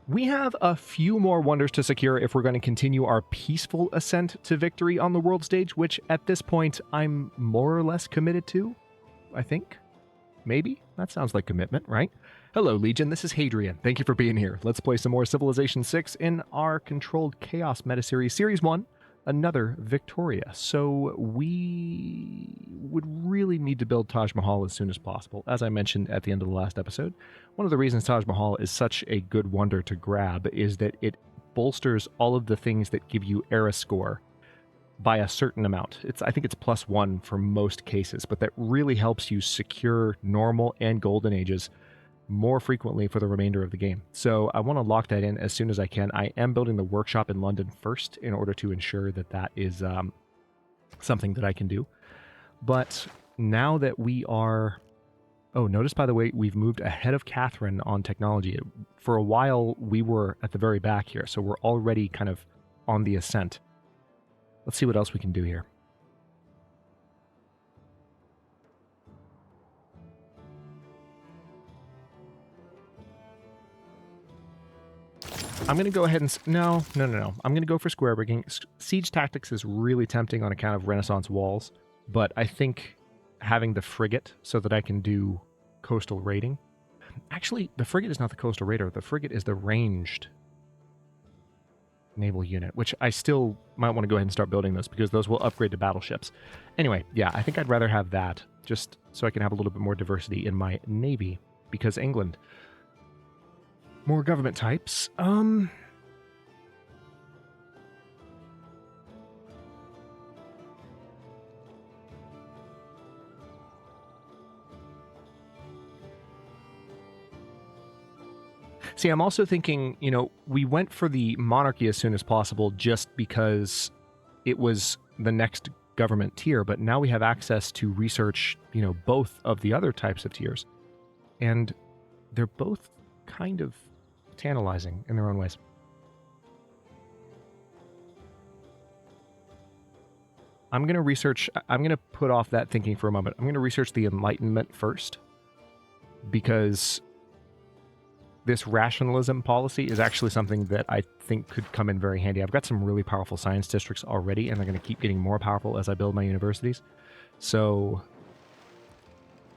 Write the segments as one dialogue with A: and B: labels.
A: We have a few more wonders to secure if we're going to continue our peaceful ascent to victory on the world stage, which at this point I'm more or less committed to, I think. Maybe? That sounds like commitment, right? Hello, Legion. This is Hadrian. Thank you for being here. Let's play some more Civilization 6 in our Controlled Chaos Metaseries Series 1, another Victoria. So we would really need to build Taj Mahal as soon as possible. As I mentioned at the end of the last episode, one of the reasons Taj Mahal is such a good wonder to grab is that it bolsters all of the things that give you era score by a certain amount. I think it's +1 for most cases, but that really helps you secure normal and golden ages more frequently for the remainder of the game. So I want to lock that in as soon as I can. I am building the workshop in London first in order to ensure that that is something that I can do. But now that we are... Oh, notice, by the way, we've moved ahead of Catherine on technology. For a while, we were at the very back here, so we're already kind of on the ascent. Let's see what else we can do here. I'm going to go ahead and... No. I'm going to go for square breaking. Siege tactics is really tempting on account of Renaissance walls, but I think having the frigate so that I can do coastal raiding... Actually, the frigate is not the coastal raider. The frigate is the ranged naval unit, which I still might want to go ahead and start building those because those will upgrade to battleships. Anyway, yeah, I think I'd rather have that just so I can have a little bit more diversity in my navy because England... More government types. See, I'm also thinking, we went for the monarchy as soon as possible just because it was the next government tier, but now we have access to research, both of the other types of tiers. And they're both kind of tantalizing in their own ways. I'm going to put off that thinking for a moment. I'm going to research the Enlightenment first because this rationalism policy is actually something that I think could come in very handy. I've got some really powerful science districts already, and they're going to keep getting more powerful as I build my universities. So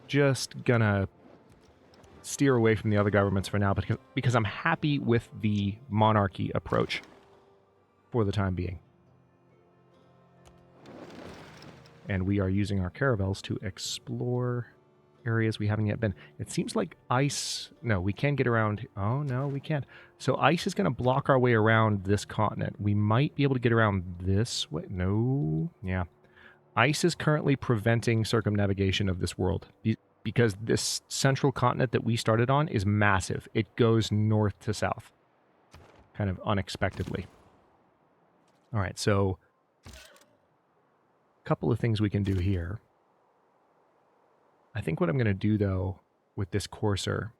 A: just gonna steer away from the other governments for now because I'm happy with the monarchy approach for the time being. And we are using our caravels to explore areas we haven't yet been. It seems like ice... No, we can get around... Oh, no, we can't. So ice is going to block our way around this continent. We might be able to get around this way. No. Yeah. Ice is currently preventing circumnavigation of this world because this central continent that we started on is massive. It goes north to south, kind of unexpectedly. All right, so a couple of things we can do here. I think what I'm going to do, though, with this courser...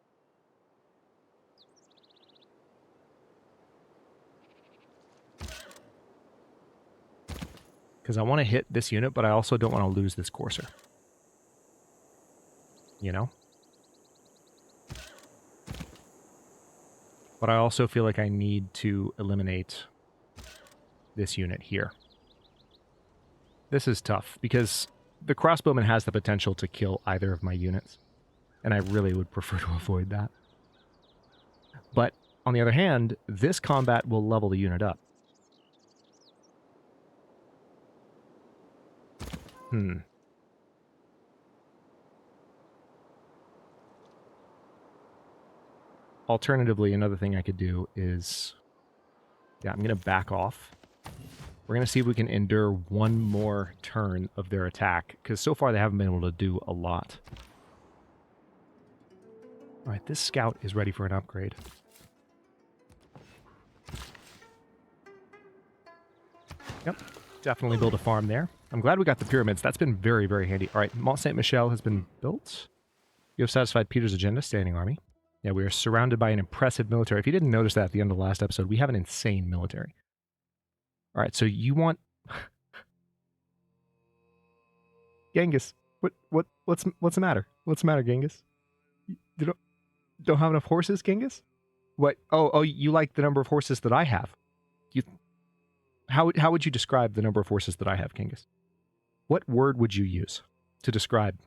A: Because I want to hit this unit, but I also don't want to lose this courser. But I also feel like I need to eliminate this unit here. This is tough, because the crossbowman has the potential to kill either of my units, and I really would prefer to avoid that. But, on the other hand, this combat will level the unit up. Alternatively, another thing I could do is... Yeah, I'm going to back off. We're going to see if we can endure one more turn of their attack, because so far they haven't been able to do a lot. Alright, this scout is ready for an upgrade. Yep, definitely build a farm there. I'm glad we got the pyramids. That's been very, very handy. Alright, Mont Saint-Michel has been built. You have satisfied Peter's agenda, standing army. Yeah, we are surrounded by an impressive military. If you didn't notice that at the end of the last episode, we have an insane military. All right, so you want... Genghis, what's the matter? What's the matter, Genghis? You don't have enough horses, Genghis? What? Oh, you like the number of horses that I have? You, how would you describe the number of horses that I have, Kingus? What word would you use to describe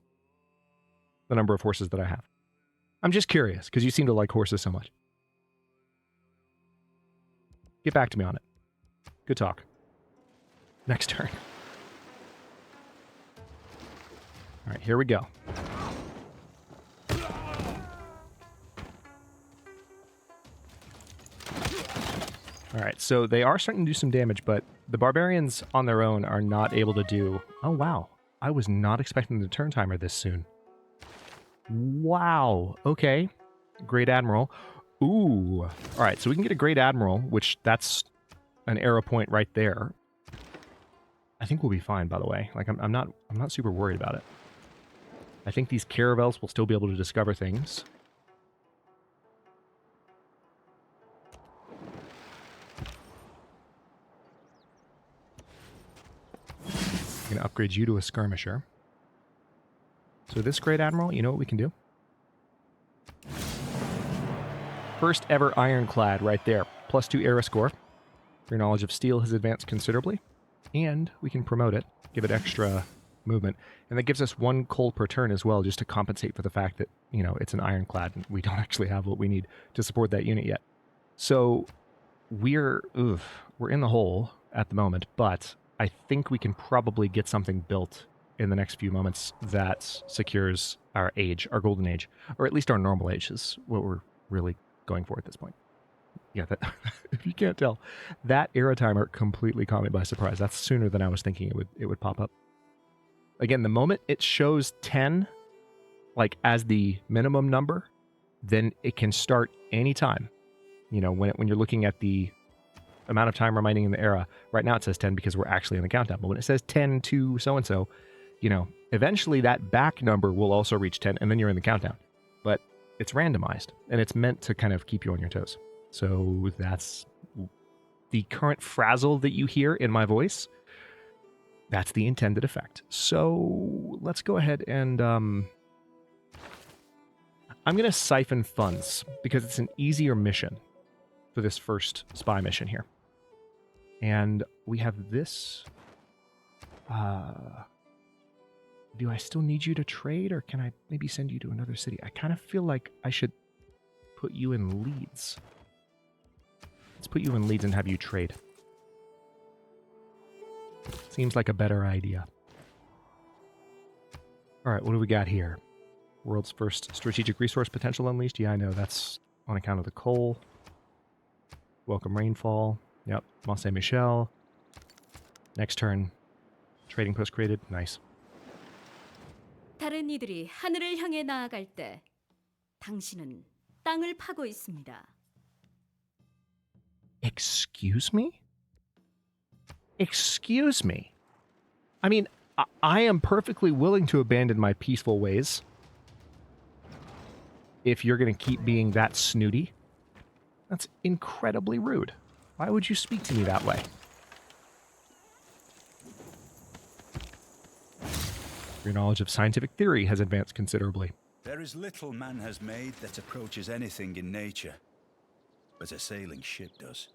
A: the number of horses that I have? I'm just curious, because you seem to like horses so much. Get back to me on it. Good talk. Next turn. All right, here we go. All right, so they are starting to do some damage, but the barbarians on their own are not able to do... Oh, wow. I was not expecting the turn timer this soon. Wow. Okay. Great Admiral. Ooh. All right, so we can get a Great Admiral, which that's an arrow point right there. I think we'll be fine, by the way. Like, I'm not super worried about it. I think these caravels will still be able to discover things. I'm going to upgrade you to a skirmisher. So this Great Admiral, you know what we can do? First ever ironclad right there. +2 era score. Your knowledge of steel has advanced considerably. And we can promote it, give it extra movement. And that gives us 1 coal per turn as well, just to compensate for the fact that, you know, it's an ironclad and we don't actually have what we need to support that unit yet. So we're in the hole at the moment, but I think we can probably get something built in the next few moments that secures our age, our golden age, or at least our normal age is what we're really going for at this point. Yeah, that, if you can't tell, that era timer completely caught me by surprise. That's sooner than I was thinking it would pop up. Again, the moment it shows 10, like as the minimum number, then it can start anytime. You know, when you're looking at the amount of time remaining in the era, right now it says 10 because we're actually in the countdown. But when it says 10 to so-and-so, you know, eventually that back number will also reach 10 and then you're in the countdown. But it's randomized and it's meant to kind of keep you on your toes. So that's the current frazzle that you hear in my voice. That's the intended effect. So let's go ahead and I'm going to siphon funds because it's an easier mission for this first spy mission here. And we have this. Do I still need you to trade, or can I maybe send you to another city? I kind of feel like I should put you in Leeds. Let's put you in Leeds and have you trade. Seems like a better idea. All right, what do we got here? World's first strategic resource potential unleashed. Yeah, I know. That's on account of the coal. Welcome rainfall. Yep, Mont Saint-Michel. Next turn. Trading post created. Nice.
B: 다른 이들이 하늘을 향해 나아갈 때 당신은 땅을 파고 있습니다.
A: Excuse me? Excuse me? I mean, I am perfectly willing to abandon my peaceful ways if you're going to keep being that snooty. That's incredibly rude. Why would you speak to me that way? Your knowledge of scientific theory has advanced considerably.
C: There is little man has made that approaches anything in nature, but a sailing ship does.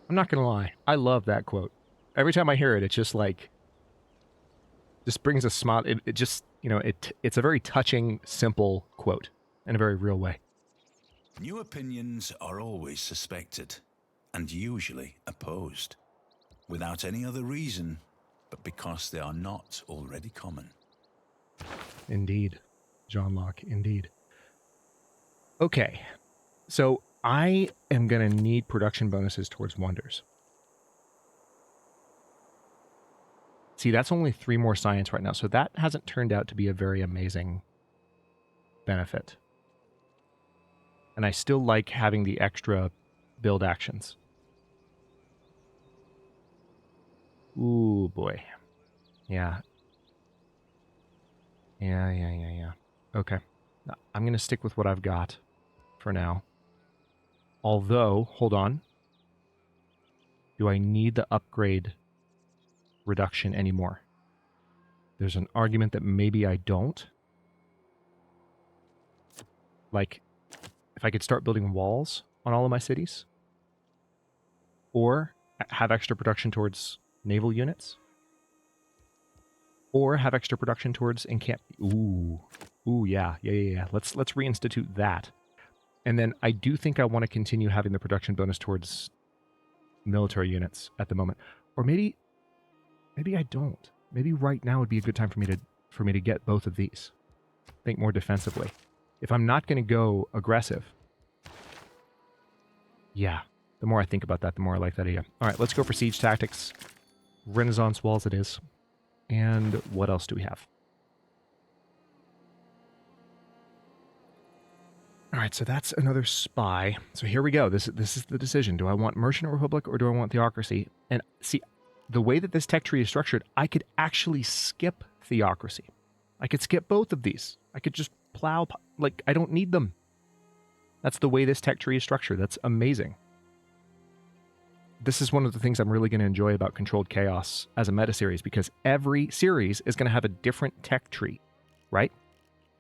A: I'm not going to lie. I love that quote. Every time I hear it, it's just like, just brings a smile. It just, you know, it's a very touching, simple quote in a very real way.
C: New opinions are always suspected and usually opposed, without any other reason but because they are not already common.
A: Indeed. John Locke, indeed. Okay, so I am going to need production bonuses towards wonders. See, that's only 3 more science right now, so that hasn't turned out to be a very amazing benefit. And I still like having the extra build actions. Ooh, boy. Yeah. Yeah. Okay. I'm going to stick with what I've got for now. Although, hold on. Do I need the upgrade reduction anymore? There's an argument that maybe I don't. Like, if I could start building walls on all of my cities, or have extra production towards naval units, or have extra production towards encamp. Ooh, yeah. Let's reinstitute that. And then I do think I want to continue having the production bonus towards military units at the moment, or maybe I don't. Maybe right now would be a good time for me to get both of these. Think more defensively. If I'm not going to go aggressive, yeah. The more I think about that, the more I like that idea. All right, let's go for siege tactics. Renaissance walls it is. And what else do we have? All right, so that's another spy. So here we go. This is the decision. Do I want Merchant Republic or do I want Theocracy? And see, the way that this tech tree is structured, I could actually skip Theocracy. I could skip both of these. I could just plow, like, I don't need them. That's the way this tech tree is structured. That's amazing. This is one of the things I'm really going to enjoy about Controlled Chaos as a meta series, because every series is going to have a different tech tree, right?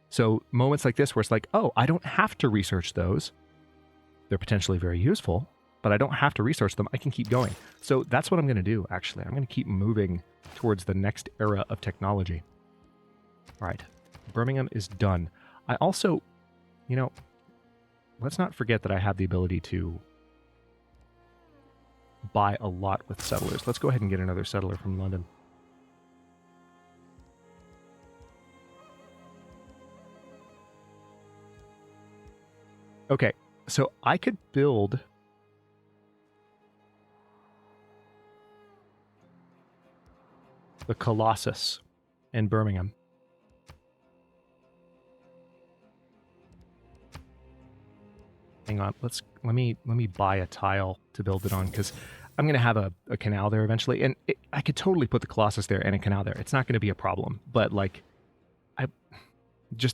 A: So moments like this where it's like, oh, I don't have to research those. They're potentially very useful, but I don't have to research them. I can keep going. So that's what I'm going to do, actually. I'm going to keep moving towards the next era of technology. All right. Birmingham is done. I also, let's not forget that I have the ability to buy a lot with settlers. Let's go ahead and get another settler from London. Okay, so I could build the Colossus in Birmingham. Hang on, let me buy a tile to build it on, because I'm going to have a canal there eventually, and I could totally put the Colossus there and a canal there. It's not going to be a problem, but like,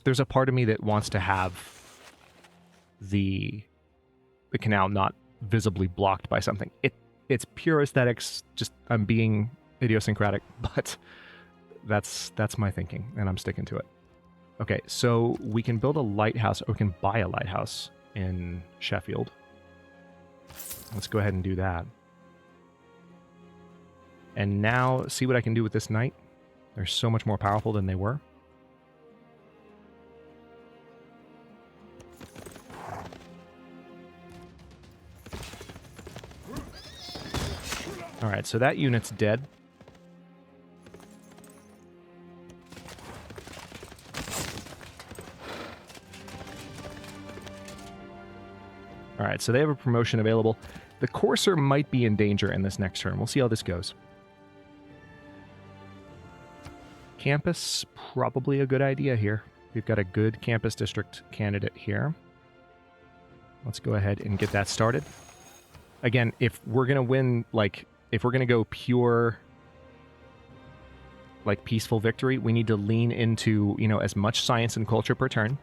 A: there's a part of me that wants to have the canal not visibly blocked by something. It's pure aesthetics. Just I'm being idiosyncratic, but that's my thinking, and I'm sticking to it. Okay, so we can build a lighthouse, or we can buy a lighthouse in Sheffield. Let's go ahead and do that. And now see what I can do with this knight. They're so much more powerful than they were. All right, so that unit's dead. All right, so they have a promotion available. The Courser might be in danger in this next turn. We'll see how this goes. Campus, probably a good idea here. We've got a good campus district candidate here. Let's go ahead and get that started. Again, if we're going to win, like, if we're going to go pure, like, peaceful victory, we need to lean into, as much science and culture per turn,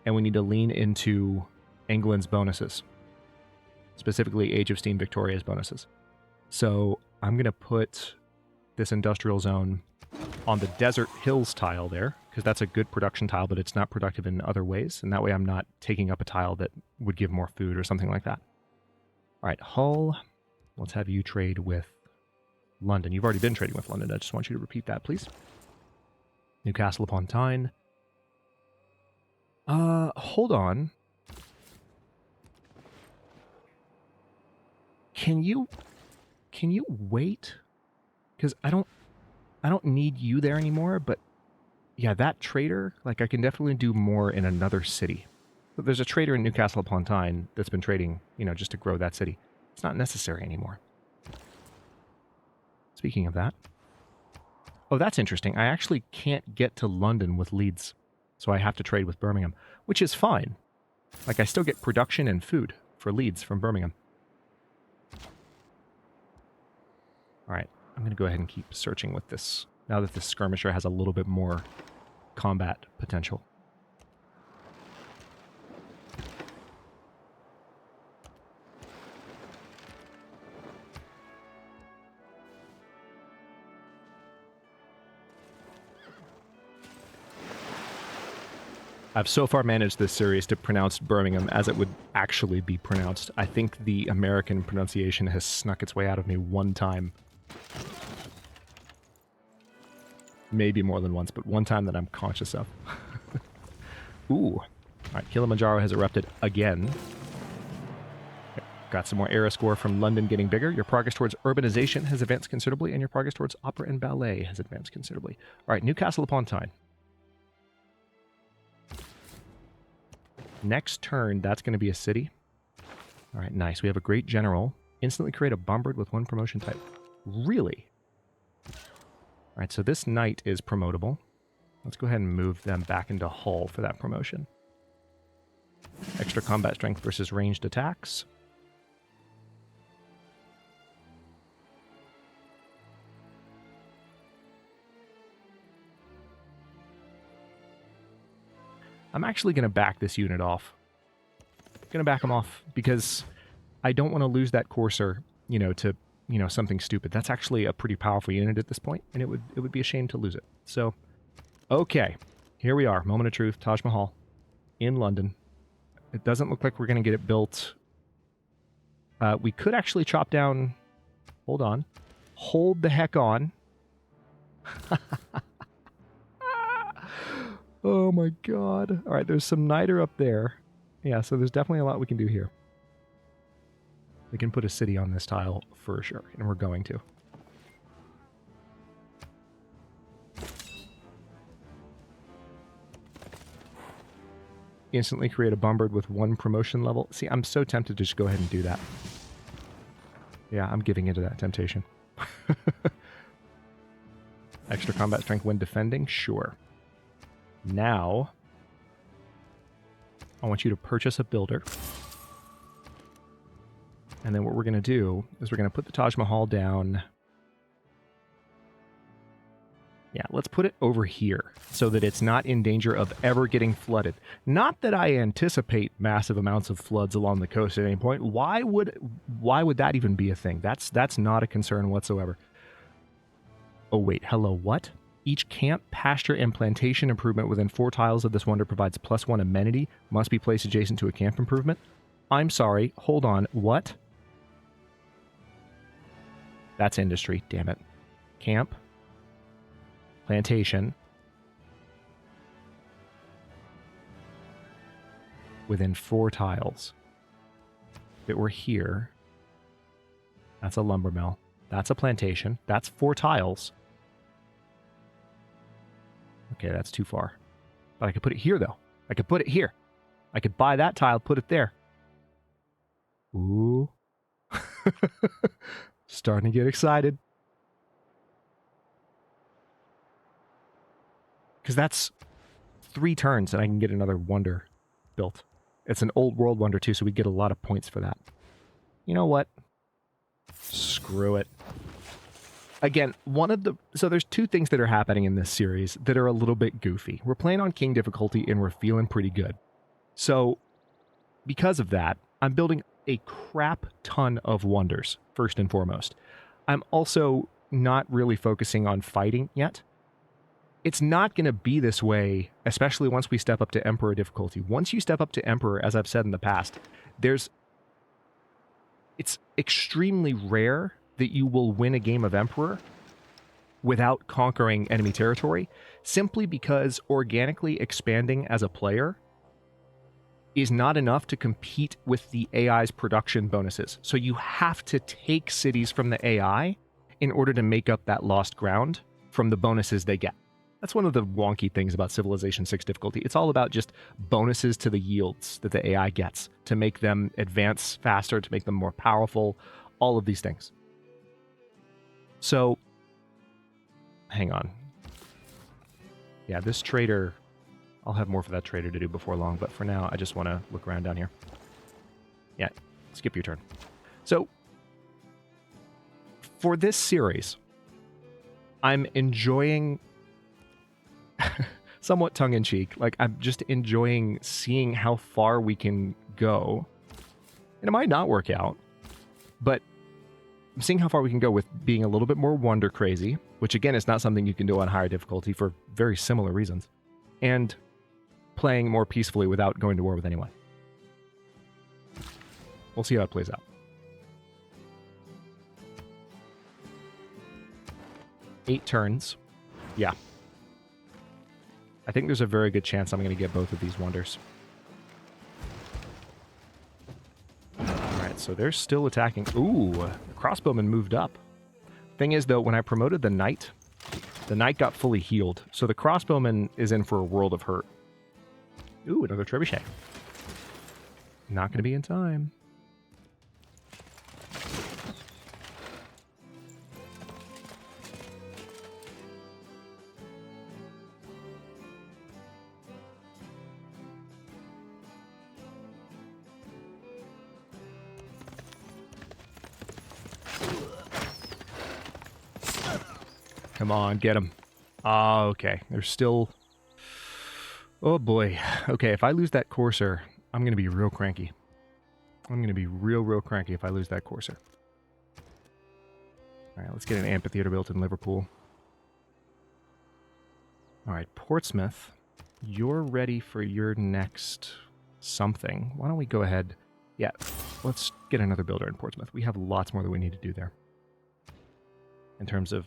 A: and we need to lean into England's bonuses. Specifically, Age of Steam Victoria's bonuses. So I'm going to put this industrial zone on the Desert Hills tile there, because that's a good production tile, but it's not productive in other ways. And that way I'm not taking up a tile that would give more food or something like that. All right, Hull, let's have you trade with London. You've already been trading with London. I just want you to repeat that, please. Newcastle upon Tyne. Hold on. Can you wait? Because I don't need you there anymore, but yeah, that trader, like, I can definitely do more in another city. But there's a trader in Newcastle upon Tyne that's been trading, just to grow that city. It's not necessary anymore. Speaking of that. Oh, that's interesting. I actually can't get to London with Leeds, so I have to trade with Birmingham, which is fine. Like, I still get production and food for Leeds from Birmingham. All right, I'm going to go ahead and keep searching with this, now that this skirmisher has a little bit more combat potential. I've so far managed this series to pronounce Birmingham as it would actually be pronounced. I think the American pronunciation has snuck its way out of me one time. Maybe more than once, but one time that I'm conscious of. Ooh. Alright, Kilimanjaro has erupted again. Got some more era score from London getting bigger. Your progress towards urbanization has advanced considerably, and your progress towards opera and ballet has advanced considerably. Alright, Newcastle upon Tyne. Next turn, that's going to be a city. Alright, nice. We have a great general. Instantly create a bombard with 1 promotion type. Really? Alright, so this knight is promotable. Let's go ahead and move them back into Hull for that promotion. Extra combat strength versus ranged attacks. I'm actually going to back this unit off. I'm going to back them off because I don't want to lose that courser, to, something stupid. That's actually a pretty powerful unit at this point, and it would be a shame to lose it. So, okay, here we are. Moment of truth, Taj Mahal in London. It doesn't look like we're going to get it built. We could actually chop down... Hold on. Hold the heck on. Oh my god. Alright, there's some niter up there. Yeah, so there's definitely a lot we can do here. We can put a city on this tile for sure, and we're going to. Instantly create a bombard with 1 promotion level. See, I'm so tempted to just go ahead and do that. Yeah, I'm giving into that temptation. Extra combat strength when defending? Sure. Now, I want you to purchase a builder. And then what we're going to do is we're going to put the Taj Mahal down. Yeah, let's put it over here so that it's not in danger of ever getting flooded. Not that I anticipate massive amounts of floods along the coast at any point. Why would that even be a thing? That's not a concern whatsoever. Oh wait, hello, what? Each camp, pasture, and plantation improvement within 4 tiles of this wonder provides +1 amenity, must be placed adjacent to a camp improvement. I'm sorry, hold on, what? That's industry, damn it. Camp, plantation, within 4 tiles. If it were here, that's a lumber mill, that's a plantation, that's 4 tiles. Okay, that's too far. But I could put it here, though. I could put it here. I could buy that tile, put it there. Ooh. Starting to get excited. Because that's 3 turns and I can get another wonder built. It's an old world wonder, too, so we get a lot of points for that. You know what? Screw it. Again, so there's 2 things that are happening in this series that are a little bit goofy. We're playing on King difficulty and we're feeling pretty good. So, because of that, I'm building a crap ton of wonders, first and foremost. I'm also not really focusing on fighting yet. It's not going to be this way, especially once we step up to Emperor difficulty. Once you step up to Emperor, as I've said in the past, it's extremely rare that you will win a game of Emperor without conquering enemy territory, simply because organically expanding as a player is not enough to compete with the AI's production bonuses. So you have to take cities from the AI in order to make up that lost ground from the bonuses they get. That's one of the wonky things about Civilization 6 difficulty. It's all about just bonuses to the yields that the AI gets to make them advance faster, to make them more powerful, all of these things. So, hang on. Yeah, this trader, I'll have more for that trader to do before long, but for now, I just want to look around down here. Yeah, skip your turn. So, for this series, I'm enjoying, somewhat tongue-in-cheek, like, I'm just enjoying seeing how far we can go. And it might not work out, but I'm seeing how far we can go with being a little bit more wonder crazy, which again is not something you can do on higher difficulty for very similar reasons. And playing more peacefully without going to war with anyone. We'll see how it plays out. Eight turns. Yeah. I think there's a very good chance I'm going to get both of these wonders. Alright, so they're still attacking. Ooh, the crossbowman moved up. Thing is, though, when I promoted the knight got fully healed, so the crossbowman is in for a world of hurt. Ooh, another trebuchet. Not going to be in time. Come on, get him. Ah, okay. There's still... Oh, boy. Okay, if I lose that courser, I'm going to be real cranky. I'm going to be real cranky if I lose that courser. All right, let's get an amphitheater built in Liverpool. All right, Portsmouth, you're ready for your next something. Why don't we go ahead... Yeah, let's get another builder in Portsmouth. We have lots more that we need to do there in terms of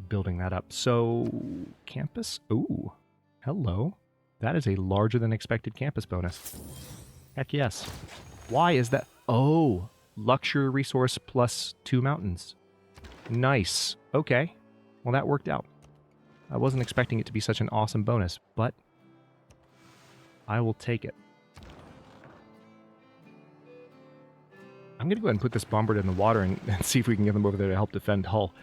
A: building that up. So, campus? Ooh, hello. That is a larger than expected campus bonus. Heck yes. Why is that? Oh, luxury resource plus 2 mountains. Nice. Okay. Well, that worked out. I wasn't expecting it to be such an awesome bonus, but I will take it. I'm going to go ahead and put this bombard in the water and see if we can get them over there to help defend Hull.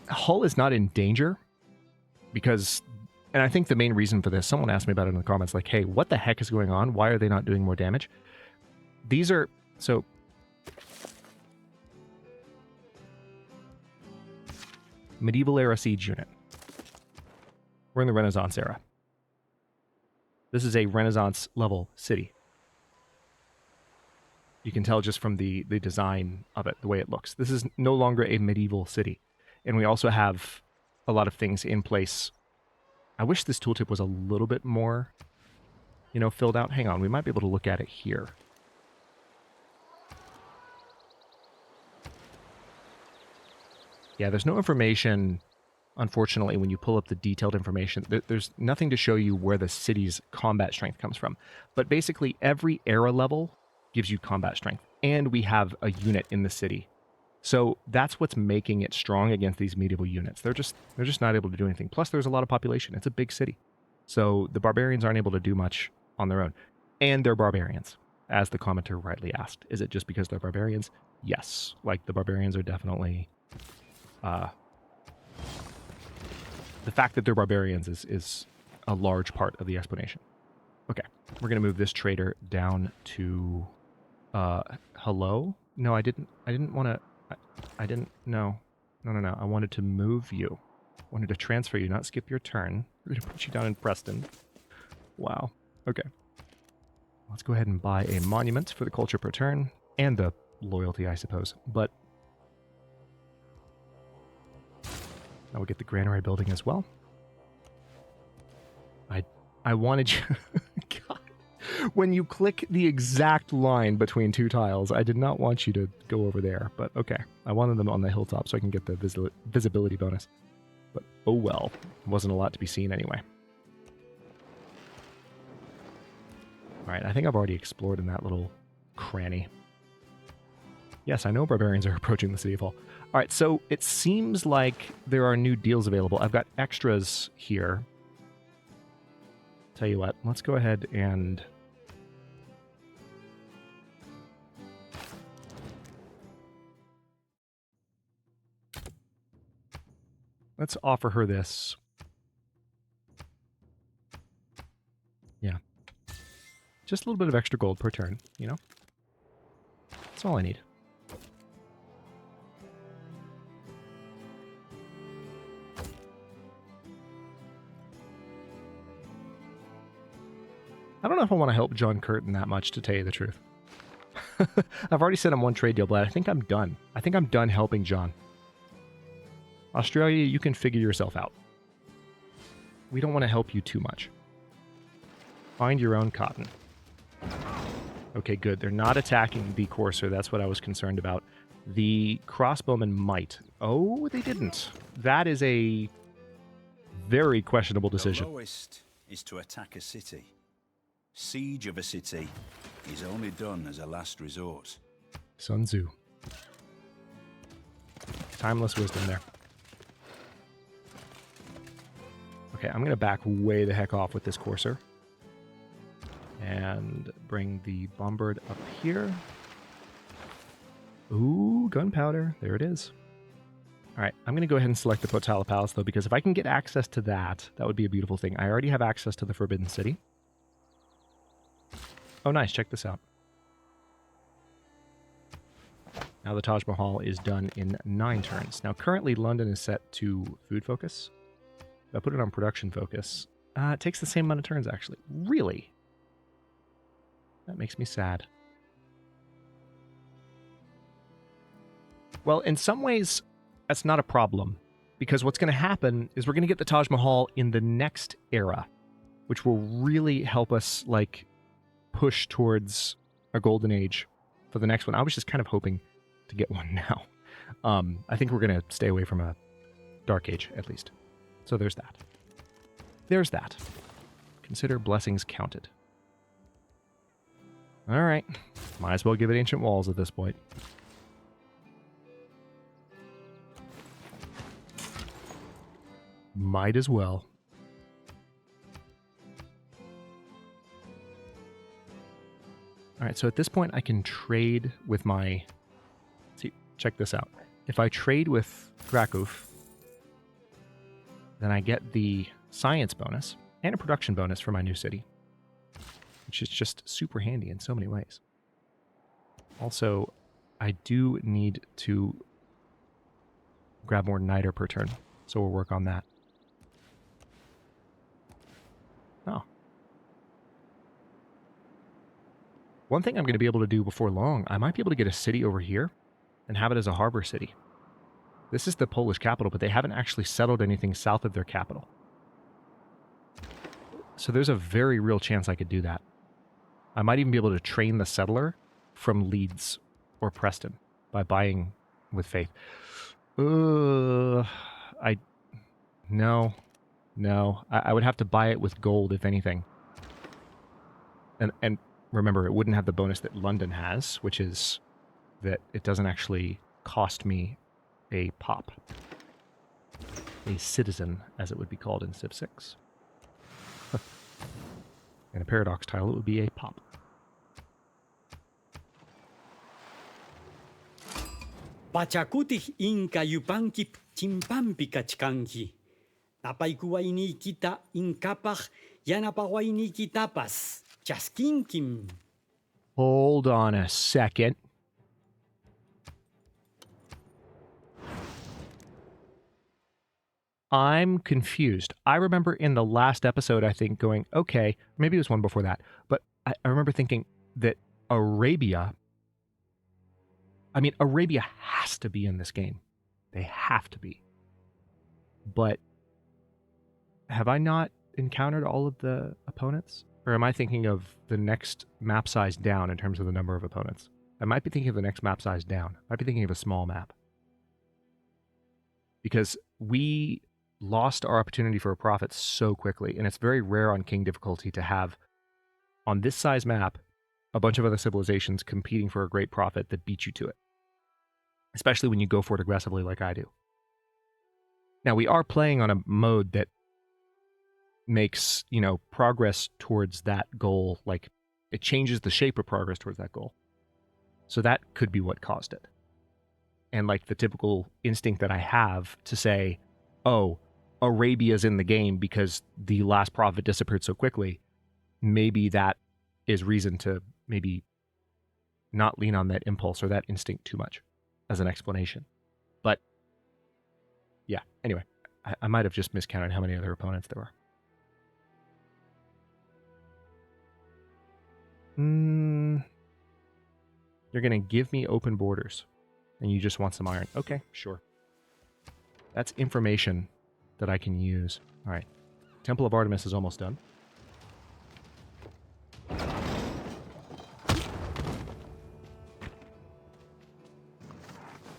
A: Hull is not in danger because, and I think the main reason for this, someone asked me about it in the comments, like, hey, what the heck is going on? Why are they not doing more damage? These are, so, medieval era siege unit. We're in the Renaissance era. This is a Renaissance level city. You can tell just from the design of it, the way it looks. This is no longer a medieval city. And we also have a lot of things in place. I wish this tooltip was a little bit more, filled out. Hang on, we might be able to look at it here. Yeah, there's no information, unfortunately, when you pull up the detailed information. There's nothing to show you where the city's combat strength comes from. But basically, every era level gives you combat strength. And we have a unit in the city. So that's what's making it strong against these medieval units. They're just not able to do anything. Plus, there's a lot of population. It's a big city. So the barbarians aren't able to do much on their own. And they're barbarians, as the commenter rightly asked. Is it just because they're barbarians? Yes. Like, the barbarians are definitely... the fact that they're barbarians is a large part of the explanation. Okay, we're going to move this trader down to... hello? No, I didn't want to... I didn't... No. No. I wanted to move you. I wanted to transfer you, not skip your turn. We're going to put you down in Preston. Wow. Okay. Let's go ahead and buy a monument for the culture per turn. And the loyalty, I suppose. But... now we'll get the granary building as well. I wanted you... God. When you click the exact line between 2 tiles, I did not want you to go over there. But okay, I wanted them on the hilltop so I can get the visibility bonus. But oh well, wasn't a lot to be seen anyway. Alright, I think I've already explored in that little cranny. Yes, I know barbarians are approaching the City of Hull. Alright, so it seems like there are new deals available. I've got extras here. Tell you what, let's go ahead and... let's offer her this. Yeah. Just a little bit of extra gold per turn, That's all I need. I don't know if I want to help John Curtin that much, to tell you the truth. I've already sent him 1 trade deal, but I think I'm done. I think I'm done helping John. Australia, you can figure yourself out. We don't want to help you too much. Find your own cotton. Okay, good. They're not attacking the courser. That's what I was concerned about. The crossbowmen might. Oh, they didn't. That is a very questionable decision.
C: The lowest is to attack a city. Siege of a city is only done as a last resort.
A: Sun Tzu. Timeless wisdom there. Okay, I'm going to back way the heck off with this courser. And bring the bombard up here. Ooh, gunpowder. There it is. All right, I'm going to go ahead and select the Potala Palace, though, because if I can get access to that, that would be a beautiful thing. I already have access to the Forbidden City. Oh, nice. Check this out. Now the Taj Mahal is done in 9 turns. Now, currently, London is set to food focus. If I put it on production focus, it takes the same amount of turns, actually. Really? That makes me sad. Well, in some ways, that's not a problem, because what's going to happen is we're going to get the Taj Mahal in the next era, which will really help us, like, push towards a golden age for the next one. I was just kind of hoping to get one now. I think we're going to stay away from a dark age, at least. So there's that. There's that. Consider blessings counted. All right. Might as well give it ancient walls at this point. Might as well. All right, so at this point I can trade with my... See, check this out. If I trade with Krakow, then I get the science bonus and a production bonus for my new city, which is just super handy in so many ways. Also, I do need to grab more niter per turn, so we'll work on that. Oh. One thing I'm going to be able to do before long, I might be able to get a city over here and have it as a harbor city. This is the Polish capital, but they haven't actually settled anything south of their capital. So there's a very real chance I could do that. I might even be able to train the settler from Leeds or Preston by buying with faith. No. I would have to buy it with gold, if anything. And remember, it wouldn't have the bonus that London has, which is that it doesn't actually cost me a pop. A citizen, as it would be called in Civ 6. In a paradox tile, it would be a pop.
D: Pachakutih inka yupankip chimpampika chkanki. Napaikuwaini kita inkapach yanapawaini kitapas. Chaskinkim.
A: Hold on a second. I'm confused. I remember in the last episode, I think, going, okay, maybe it was one before that, but I remember thinking that Arabia has to be in this game. They have to be. But have I not encountered all of the opponents? Or am I thinking of the next map size down in terms of the number of opponents? I might be thinking of the next map size down. I might be thinking of a small map. Because we lost our opportunity for a profit so quickly, and it's very rare on King difficulty to have, on this size map, a bunch of other civilizations competing for a great profit that beat you to it. Especially when you go for it aggressively like I do. Now, we are playing on a mode that makes, progress towards that goal, like, it changes the shape of progress towards that goal. So that could be what caused it. And, like, the typical instinct that I have to say, oh, Arabia's in the game because the last prophet disappeared so quickly, maybe that is reason to maybe not lean on that impulse or that instinct too much as an explanation. But, yeah, anyway, I might have just miscounted how many other opponents there were. You're going to give me open borders, and you just want some iron. Okay, sure. That's information that I can use. All right. Temple of Artemis is almost done.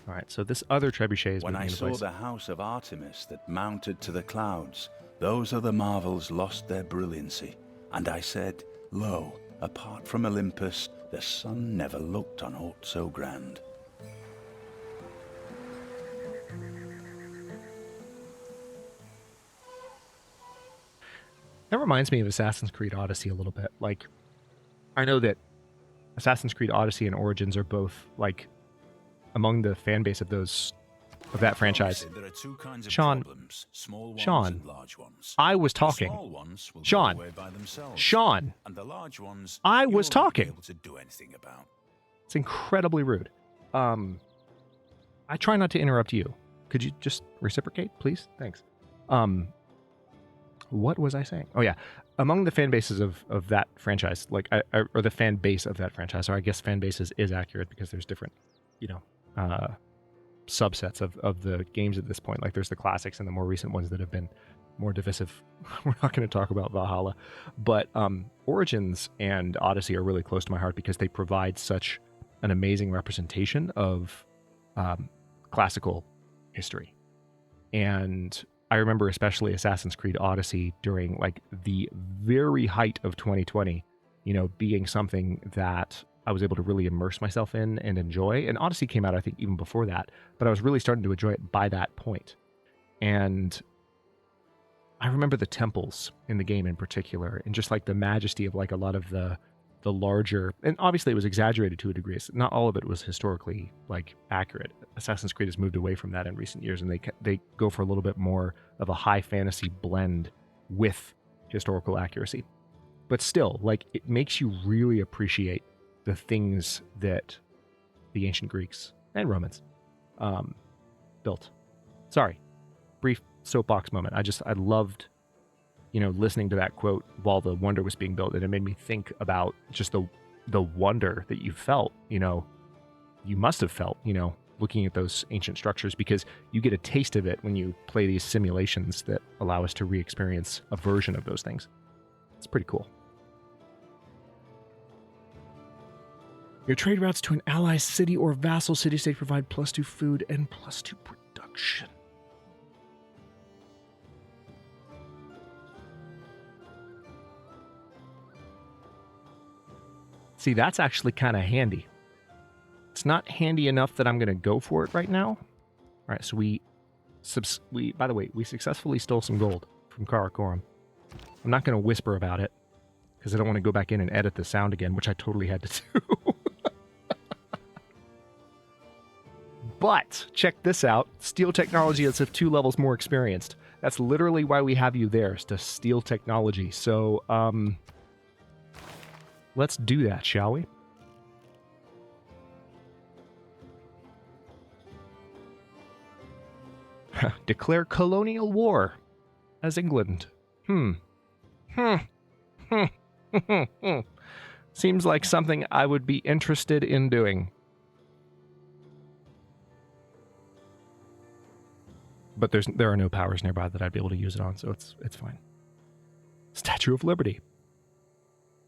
A: All right, so this other trebuchet is
C: When
A: moving
C: I
A: into
C: saw
A: place.
C: the house of Artemis that mounted to the clouds, those other marvels lost their brilliancy. And I said, Lo, apart from Olympus, the sun never looked on aught so grand.
A: That reminds me of Assassin's Creed Odyssey a little bit. Like, I know that Assassin's Creed Odyssey and Origins are both like among the fan base of that franchise.
C: There are two kinds of
A: Sean,
C: problems, small ones
A: Sean,
C: and large ones.
A: I was
C: The
A: talking.
C: small ones will
A: Sean,
C: go away by themselves.
A: Sean,
C: And the large ones
A: I
C: you'll
A: was
C: not
A: talking.
C: be able to do anything about.
A: It's incredibly rude. I try not to interrupt you. Could you just reciprocate, please? Thanks. What was I saying? Oh yeah, among the fan bases of that franchise, like or the fan base of that franchise, or I guess fan bases is accurate because there's different, subsets of the games at this point. Like there's the classics and the more recent ones that have been more divisive. We're not going to talk about Valhalla, but Origins and Odyssey are really close to my heart because they provide such an amazing representation of classical history. And I remember especially Assassin's Creed Odyssey during like the very height of 2020, being something that I was able to really immerse myself in and enjoy. And Odyssey came out, I think, even before that, but I was really starting to enjoy it by that point. And I remember the temples in the game in particular, and just like the majesty of like a lot of the larger, and obviously it was exaggerated to a degree. Not all of it was historically like accurate. Assassin's Creed has moved away from that in recent years, and they go for a little bit more of a high fantasy blend with historical accuracy. But still, like it makes you really appreciate the things that the ancient Greeks and Romans built. Sorry, brief soapbox moment. I loved listening to that quote while the wonder was being built, and it made me think about just the wonder that you felt, you must have felt, looking at those ancient structures, because you get a taste of it when you play these simulations that allow us to re-experience a version of those things. It's pretty cool. Your trade routes to an ally city or vassal city-state provide +2 food and +2 production. See, that's actually kind of handy. It's not handy enough that I'm going to go for it right now. All right, so we by the way, we successfully stole some gold from Karakoram. I'm not going to whisper about it because I don't want to go back in and edit the sound again, which I totally had to do. But check this out. Steal technology is 2 levels more experienced. That's literally why we have you there, is to steal technology. So, let's do that, shall we? Declare colonial war as England. Seems like something I would be interested in doing. But there are no powers nearby that I'd be able to use it on, so it's fine. Statue of Liberty.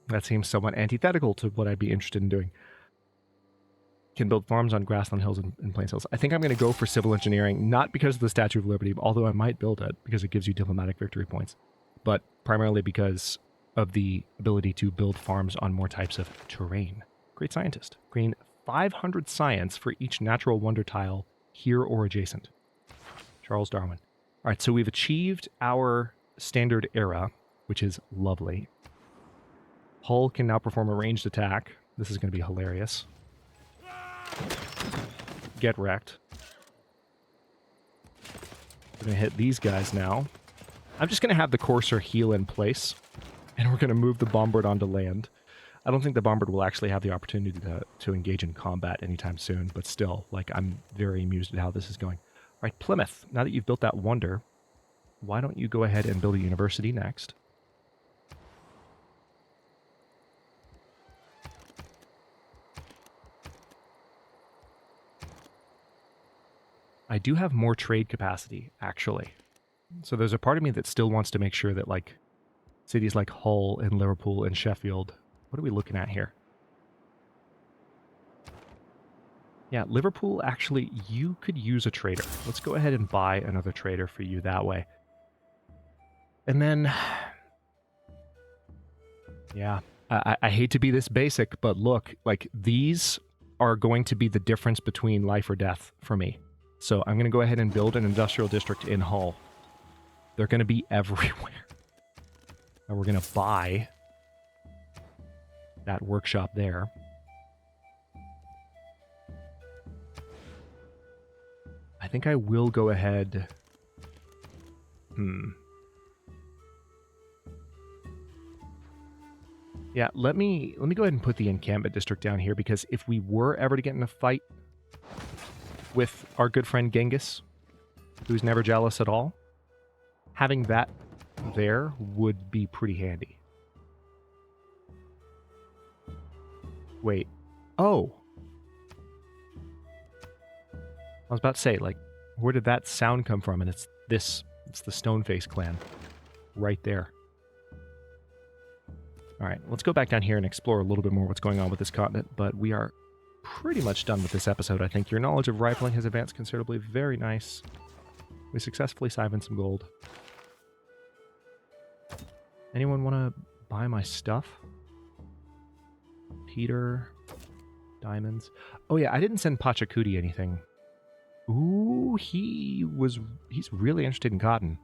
A: That seems somewhat antithetical to what I'd be interested in doing. Can build farms on grassland hills and plains hills. I think I'm going to go for civil engineering, not because of the Statue of Liberty, although I might build it because it gives you diplomatic victory points, but primarily because of the ability to build farms on more types of terrain. Great scientist. Gain 500 science for each natural wonder tile here or adjacent. Charles Darwin. All right, so we've achieved our standard era, which is lovely. Hull can now perform a ranged attack. This is going to be hilarious. Get wrecked. We're going to hit these guys now. I'm just going to have the Courser heal in place, and we're going to move the Bombard onto land. I don't think the Bombard will actually have the opportunity to engage in combat anytime soon, but still, like, I'm very amused at how this is going. All right, Plymouth, now that you've built that wonder, why don't you go ahead and build a university next? I do have more trade capacity, actually. So there's a part of me that still wants to make sure that, like, cities like Hull and Liverpool and Sheffield, what are we looking at here? Yeah, Liverpool, actually, you could use a trader. Let's go ahead and buy another trader for you that way. And then, yeah, I hate to be this basic, but look, like, these are going to be the difference between life or death for me. So I'm going to go ahead and build an industrial district in Hull. They're going to be everywhere. And we're going to buy that workshop there. I think I will go ahead... Yeah, let me go ahead and put the encampment district down here, because if we were ever to get in a fight with our good friend Genghis, who's never jealous at all, having that there would be pretty handy. Wait. Oh! I was about to say, like, where did that sound come from? And it's the Stoneface clan. Right there. Alright, let's go back down here and explore a little bit more what's going on with this continent, but we are pretty much done with this episode, I think. Your knowledge of rifling has advanced considerably. Very nice. We successfully siphoned some gold. Anyone want to buy my stuff? Peter. Diamonds. Oh yeah, I didn't send Pachacuti anything. Ooh, he's really interested in cotton.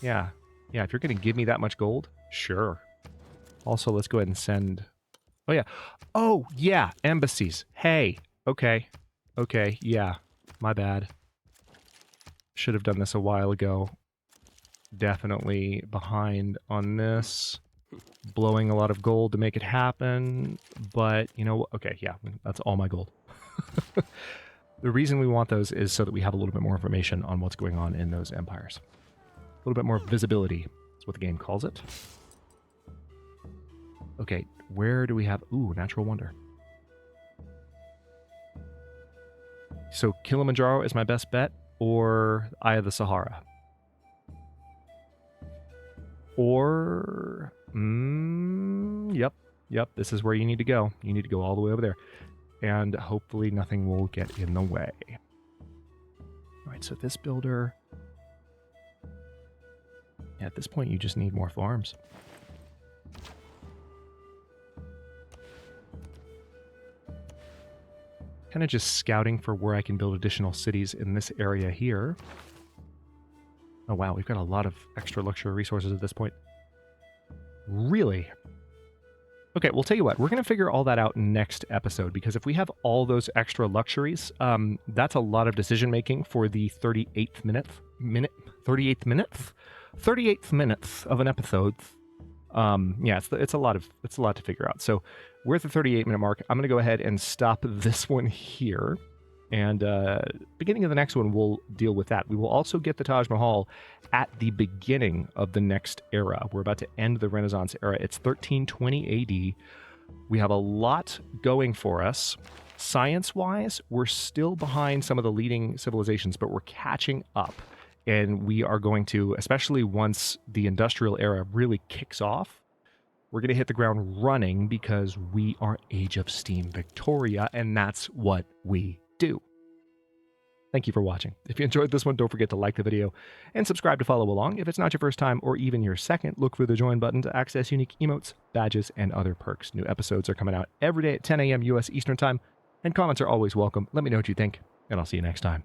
A: Yeah. Yeah, if you're going to give me that much gold, sure. Also, let's go ahead and send... Oh, yeah. Oh, yeah, embassies. Hey. Okay. Okay, yeah. My bad. Should have done this a while ago. Definitely behind on this. Blowing a lot of gold to make it happen. But, you know, okay, yeah, that's all my gold. The reason we want those is so that we have a little bit more information on what's going on in those empires. A little bit more visibility. That's what the game calls it. Okay, where do we have... Ooh, Natural Wonder. So Kilimanjaro is my best bet, or Eye of the Sahara? Or... Yep, this is where you need to go. You need to go all the way over there. And hopefully nothing will get in the way. Alright, so this builder... Yeah, at this point you just need more farms. Kind of just scouting for where I can build additional cities in this area here. Oh wow, we've got a lot of extra luxury resources at this point. Really? Okay, we'll tell you what, we're going to figure all that out next episode, because if we have all those extra luxuries, that's a lot of decision making for the 38th minute of an episode. Yeah, it's a lot to figure out. So we're at the 38-minute mark. I'm going to go ahead and stop this one here. And beginning of the next one, we'll deal with that. We will also get the Taj Mahal at the beginning of the next era. We're about to end the Renaissance era. It's 1320 AD. We have a lot going for us. Science-wise, we're still behind some of the leading civilizations, but we're catching up. And we are going to, especially once the industrial era really kicks off, we're going to hit the ground running, because we are Age of Steam Victoria, and that's what we do. Thank you for watching. If you enjoyed this one, don't forget to like the video and subscribe to follow along. If it's not your first time or even your second, look for the join button to access unique emotes, badges, and other perks. New episodes are coming out every day at 10 a.m. US Eastern Time, and comments are always welcome. Let me know what you think, and I'll see you next time.